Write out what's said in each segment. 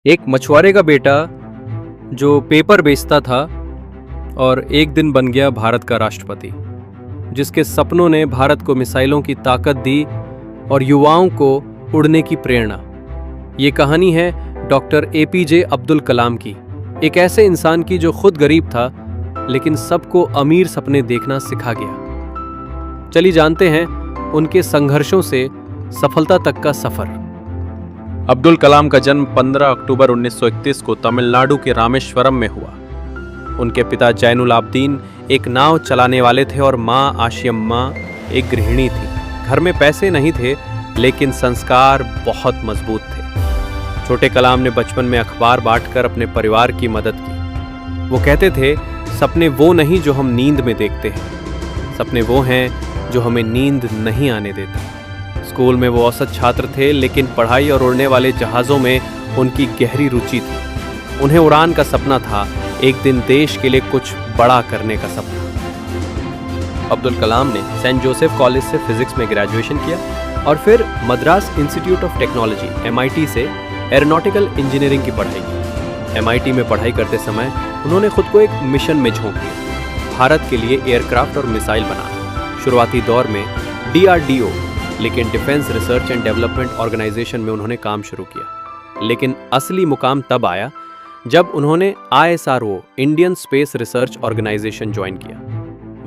एक मछुआरे का बेटा जो पेपर बेचता था और एक दिन बन गया भारत का राष्ट्रपति, जिसके सपनों ने भारत को मिसाइलों की ताकत दी और युवाओं को उड़ने की प्रेरणा। ये कहानी है डॉक्टर एपीजे अब्दुल कलाम की, एक ऐसे इंसान की जो खुद गरीब था लेकिन सबको अमीर सपने देखना सिखा गया। चलिए जानते हैं उनके संघर्षों से सफलता तक का सफर। अब्दुल कलाम का जन्म 15 अक्टूबर 1931 को तमिलनाडु के रामेश्वरम में हुआ। उनके पिता जैनुल आबदीन एक नाव चलाने वाले थे और माँ आशियम्मा एक गृहिणी थी। घर में पैसे नहीं थे लेकिन संस्कार बहुत मजबूत थे। छोटे कलाम ने बचपन में अखबार बांटकर अपने परिवार की मदद की। वो कहते थे, सपने वो नहीं जो हम नींद में देखते हैं, सपने वो हैं जो हमें नींद नहीं आने देते। स्कूल में वो औसत छात्र थे लेकिन पढ़ाई और उड़ने वाले जहाज़ों में उनकी गहरी रुचि थी। उन्हें उड़ान का सपना था, एक दिन देश के लिए कुछ बड़ा करने का सपना। अब्दुल कलाम ने सेंट जोसेफ कॉलेज से फिजिक्स में ग्रेजुएशन किया और फिर Madras institute of technology MIT से एरोनॉटिकल इंजीनियरिंग की पढ़ाई की। MIT में पढ़ाई करते समय उन्होंने खुद को एक मिशन में झोंक लिया, भारत के लिए एयरक्राफ्ट और मिसाइल बनाना। शुरुआती दौर में DRDO लेकिन defence research and development organisation में उन्होंने काम शुरू किया। लेकिन असली मुकाम तब आया जब उन्होंने ISRO Indian space research organisation join किया।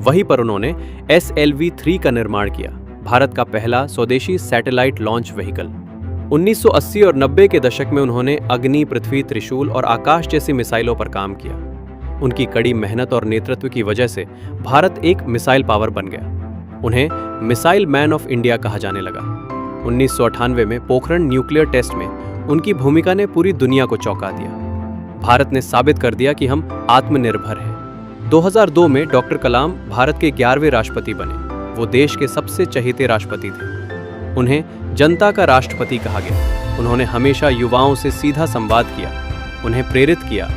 वहीं पर उन्होंने SLV-3 का निर्माण किया, भारत का पहला स्वदेशी सैटेलाइट लॉन्च व्हीकल। 1980 और 90 के दशक में उन्होंने अग्नि, पृथ्वी, त्रिशूल और आकाश जैसी मिसाइलों पर काम किया। उनकी कड़ी मेहनत और नेतृत्व की वजह से भारत एक मिसाइल पावर बन गया। उन्हें मिसाइल मैन ऑफ इंडिया कहा जाने लगा। 1998 में पोखरण न्यूक्लियर टेस्ट में उनकी भूमिका ने पूरी दुनिया को चौंका दिया। भारत ने साबित कर दिया कि हम आत्मनिर्भर हैं। 2002 में डॉक्टर कलाम भारत के 11वें राष्ट्रपति बने। वो देश के सबसे चहेते राष्ट्रपति थे। उन्हें जनता का राष्ट्रपति कहा गया। उन्होंने हमेशा युवाओं से सीधा संवाद किया, उन्हें प्रेरित किया।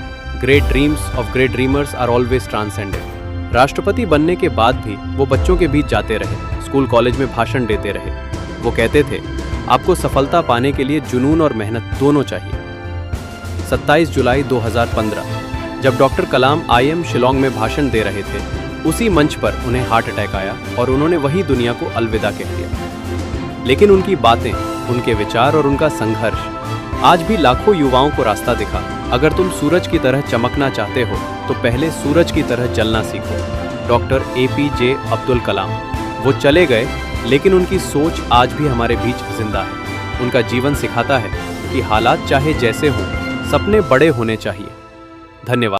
Great dreams of great dreamers are always transcended. राष्ट्रपति बनने के बाद भी वो बच्चों के बीच जाते रहे, स्कूल कॉलेज में भाषण देते रहे। वो कहते थे, आपको सफलता पाने के लिए जुनून और मेहनत दोनों चाहिए। 27 जुलाई 2015 जब डॉक्टर कलाम IIM शिलोंग में भाषण दे रहे थे, उसी मंच पर उन्हें हार्ट अटैक आया और उन्होंने वही दुनिया को अलविदा कह दिया। लेकिन उनकी बातें, उनके विचार और उनका संघर्ष आज भी लाखों युवाओं को रास्ता दिखा। अगर तुम सूरज की तरह चमकना चाहते हो तो पहले सूरज की तरह जलना सीखो। डॉक्टर APJ अब्दुल कलाम, वो चले गए लेकिन उनकी सोच आज भी हमारे बीच जिंदा है। उनका जीवन सिखाता है कि हालात चाहे जैसे हों, सपने बड़े होने चाहिए। धन्यवाद।